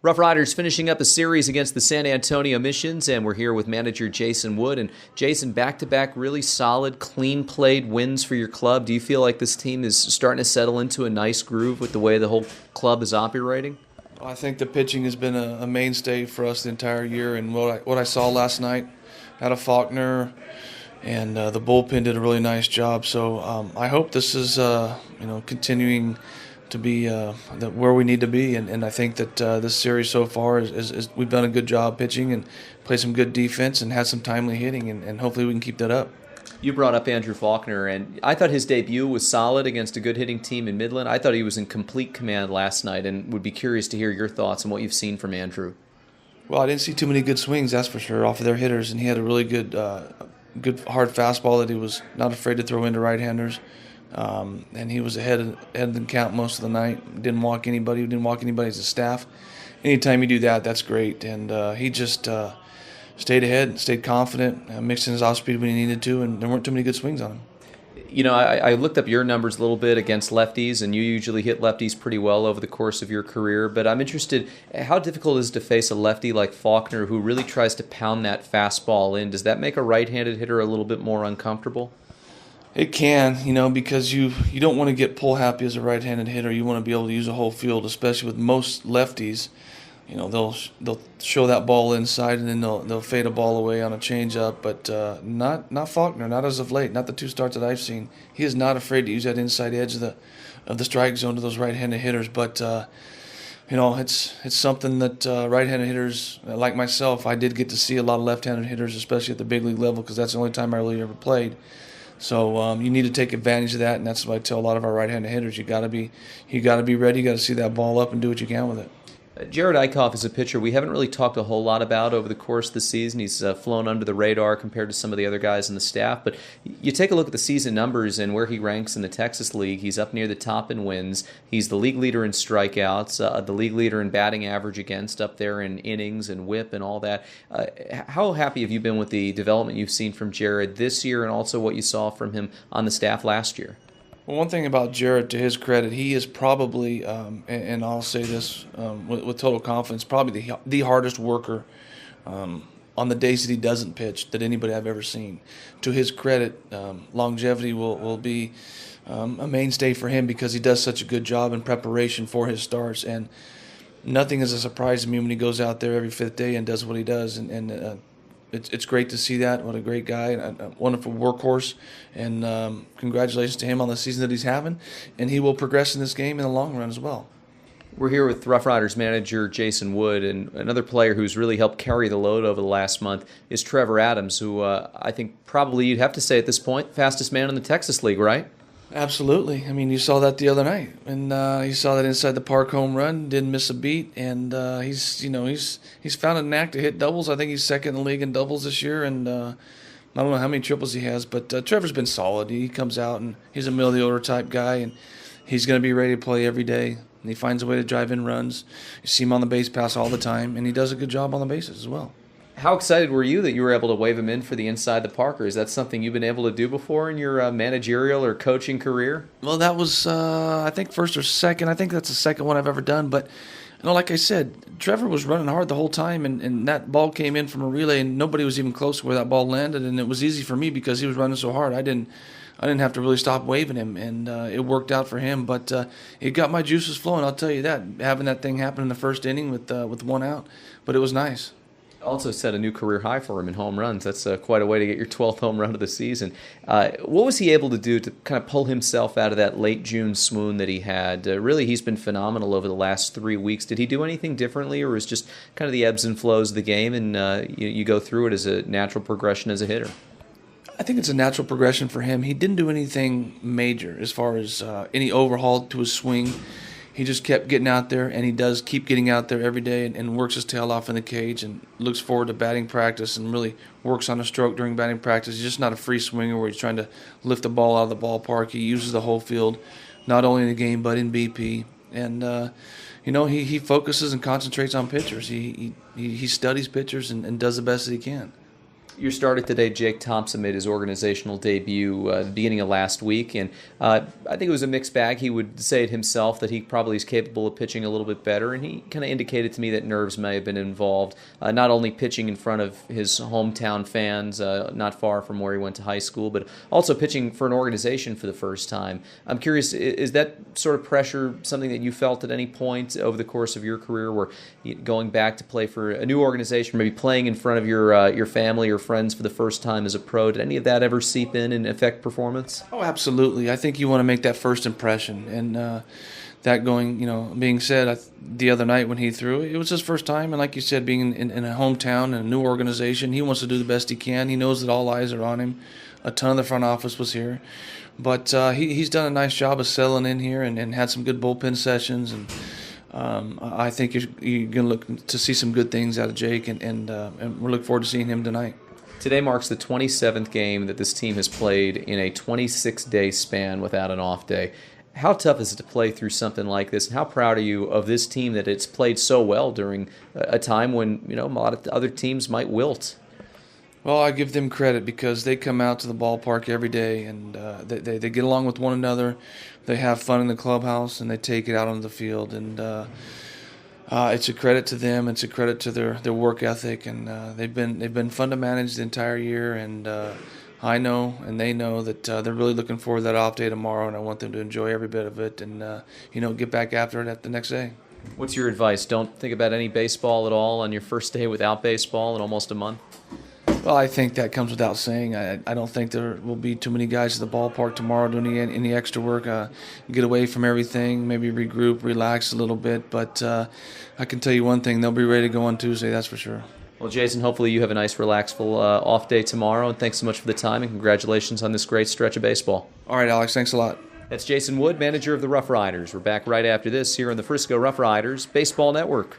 Rough Riders finishing up a series against the San Antonio Missions, and we're here with manager Jason Wood. And Jason, back-to-back really solid, clean-played wins for your club. Do you feel like this team is starting to settle into a nice groove with the way the whole club is operating? I think the pitching has been a mainstay for us the entire year, and what I saw last night out of Faulkner and the bullpen did a really nice job. So I hope this is continuing to be where we need to be, and I think that this series so far is we've done a good job pitching and played some good defense and had some timely hitting, and hopefully we can keep that up. You brought up Andrew Faulkner, and I thought his debut was solid against a good hitting team in Midland. I thought he was in complete command last night, and would be curious to hear your thoughts on what you've seen from Andrew. Well, I didn't see too many good swings, that's for sure, off of their hitters, and he had a really good hard fastball that he was not afraid to throw into right-handers. And he was ahead of the count most of the night. Didn't walk anybody. Didn't walk anybody as a staff. Anytime you do that, that's great. And he just stayed ahead, stayed confident, mixed in his off speed when he needed to, and there weren't too many good swings on him. You know, I looked up your numbers a little bit against lefties, and you usually hit lefties pretty well over the course of your career. But I'm interested, how difficult is it to face a lefty like Faulkner who really tries to pound that fastball in? Does that make a right-handed hitter a little bit more uncomfortable? It can, because you don't want to get pull happy as a right-handed hitter. You want to be able to use a whole field, especially with most lefties. They'll show that ball inside and then they'll fade a ball away on a changeup. But not Faulkner, not as of late, not the two starts that I've seen. He is not afraid to use that inside edge of the strike zone to those right-handed hitters. But it's something that right-handed hitters like myself, I did get to see a lot of left-handed hitters, especially at the big league level, because that's the only time I really ever played. So you need to take advantage of that, and that's what I tell a lot of our right-handed hitters. You got to be ready. You got to see that ball up and do what you can with it. Jerad Eickhoff is a pitcher we haven't really talked a whole lot about over the course of the season. He's flown under the radar compared to some of the other guys in the staff. But you take a look at the season numbers and where he ranks in the Texas League. He's up near the top in wins. He's the league leader in strikeouts, the league leader in batting average against, up there in innings and whip and all that. How happy have you been with the development you've seen from Jerad this year and also what you saw from him on the staff last year? Well, one thing about Jerad, to his credit, he is probably, and I'll say this with total confidence, probably the hardest worker on the days that he doesn't pitch that anybody I've ever seen. To his credit, longevity will be a mainstay for him because he does such a good job in preparation for his starts. And nothing is a surprise to me when he goes out there every fifth day and does what he does. And it's great to see that. What a great guy, a wonderful workhorse, and congratulations to him on the season that he's having. And he will progress in this game in the long run as well. We're here with Rough Riders manager Jason Wood, and another player who's really helped carry the load over the last month is Trevor Adams, who I think probably you'd have to say at this point, fastest man in the Texas League, right? Absolutely. I mean, you saw that the other night, and you saw that inside the park home run. Didn't miss a beat, and he's found a knack to hit doubles. I think he's second in the league in doubles this year, and I don't know how many triples he has, but Trevor's been solid. He comes out and he's a middle of the order type guy, and he's going to be ready to play every day. And he finds a way to drive in runs. You see him on the base pass all the time, and he does a good job on the bases as well. How excited were you that you were able to wave him in for the Inside the Parker? Is that something you've been able to do before in your managerial or coaching career? Well, that was, I think, first or second. I think that's the second one I've ever done. But, like I said, Trevor was running hard the whole time, and that ball came in from a relay, and nobody was even close to where that ball landed. And it was easy for me because he was running so hard. I didn't have to really stop waving him, and it worked out for him. But it got my juices flowing, I'll tell you that, having that thing happen in the first inning with one out. But it was nice. Also set a new career high for him in home runs. That's quite a way to get your 12th home run of the season. What was he able to do to kind of pull himself out of that late June swoon that he had? Really, he's been phenomenal over the last 3 weeks. Did he do anything differently, or was just kind of the ebbs and flows of the game, and you go through it as a natural progression as a hitter? I think it's a natural progression for him. He didn't do anything major as far as any overhaul to his swing. He just kept getting out there, and he does keep getting out there every day and works his tail off in the cage and looks forward to batting practice and really works on a stroke during batting practice. He's just not a free swinger where he's trying to lift the ball out of the ballpark. He uses the whole field, not only in the game but in BP. And, he focuses and concentrates on pitchers. He studies pitchers and does the best that he can. Your starter today, Jake Thompson, made his organizational debut at the beginning of last week, and I think it was a mixed bag. He would say it himself that he probably is capable of pitching a little bit better, and he kind of indicated to me that nerves may have been involved, not only pitching in front of his hometown fans, not far from where he went to high school, but also pitching for an organization for the first time. I'm curious, is that sort of pressure something that you felt at any point over the course of your career, where going back to play for a new organization, maybe playing in front of your family or friends for the first time as a pro, did any of that ever seep in and affect performance? Oh, absolutely. I think you want to make that first impression. And that going, being said, the other night when he threw, it was his first time. And like you said, being in a hometown and a new organization, he wants to do the best he can. He knows that all eyes are on him. A ton of the front office was here. But he's done a nice job of settling in here and had some good bullpen sessions. And I think you're going to look to see some good things out of Jake, and we look forward to seeing him tonight. Today marks the 27th game that this team has played in a 26-day span without an off day. How tough is it to play through something like this, and how proud are you of this team that it's played so well during a time when a lot of other teams might wilt? Well, I give them credit because they come out to the ballpark every day, and they get along with one another. They have fun in the clubhouse, and they take it out on the field. And it's a credit to them. It's a credit to their work ethic, and they've been fun to manage the entire year. And I know, and they know that they're really looking forward to that off day tomorrow, and I want them to enjoy every bit of it and get back after it at the next day. What's your advice? Don't think about any baseball at all on your first day without baseball in almost a month? Well, I think that comes without saying. I don't think there will be too many guys at the ballpark tomorrow doing any extra work. Get away from everything, maybe regroup, relax a little bit. But I can tell you one thing, they'll be ready to go on Tuesday, that's for sure. Well, Jason, hopefully you have a nice, relaxful off day tomorrow. And thanks so much for the time, and congratulations on this great stretch of baseball. All right, Alex, thanks a lot. That's Jason Wood, manager of the Rough Riders. We're back right after this here on the Frisco Rough Riders Baseball Network.